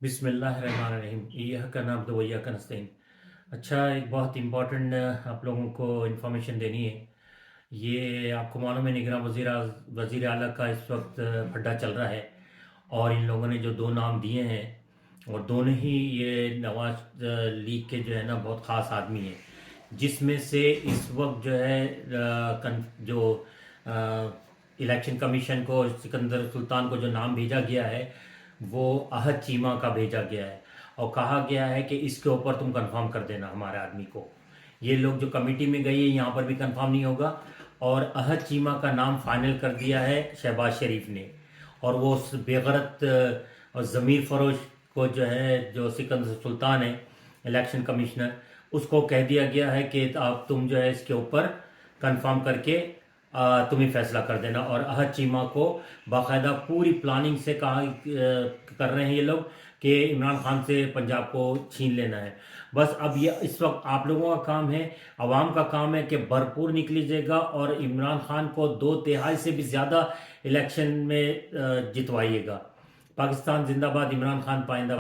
بسم اللہ الرحمن الرحیم ایاک نعبد و ایاک نستعین۔ اچھا، ایک بہت امپورٹنٹ آپ لوگوں کو انفارمیشن دینی ہے۔ یہ آپ کو معلوم ہے نگراں وزیر اعلیٰ کا اس وقت پھڈا چل رہا ہے، اور ان لوگوں نے جو دو نام دیے ہیں اور دونوں ہی یہ نواز لیگ کے جو ہے نا بہت خاص آدمی ہیں، جس میں سے اس وقت جو ہے جو الیکشن کمیشن کو سکندر سلطان کو جو نام بھیجا گیا ہے وہ احد چیمہ کا بھیجا گیا ہے، اور کہا گیا ہے کہ اس کے اوپر تم کنفرم کر دینا ہمارے آدمی کو۔ یہ لوگ جو کمیٹی میں گئی ہے یہاں پر بھی کنفرم نہیں ہوگا، اور احد چیمہ کا نام فائنل کر دیا ہے شہباز شریف نے، اور وہ اس بے غیرت اور ضمیر فروش کو جو ہے جو سکندر سلطان ہے الیکشن کمشنر، اس کو کہہ دیا گیا ہے کہ اب تم جو ہے اس کے اوپر کنفرم کر کے تمہیں فیصلہ کر دینا۔ اور احد چیمہ کو باقاعدہ پوری پلاننگ سے کہا کر رہے ہیں یہ لوگ کہ عمران خان سے پنجاب کو چھین لینا ہے۔ بس اب یہ اس وقت آپ لوگوں کا کام ہے، عوام کا کام ہے کہ بھرپور نکلی جائے گا اور عمران خان کو 2/3 سے بھی زیادہ الیکشن میں جتوائیے گا۔ پاکستان زندہ باد، عمران خان پائندہ۔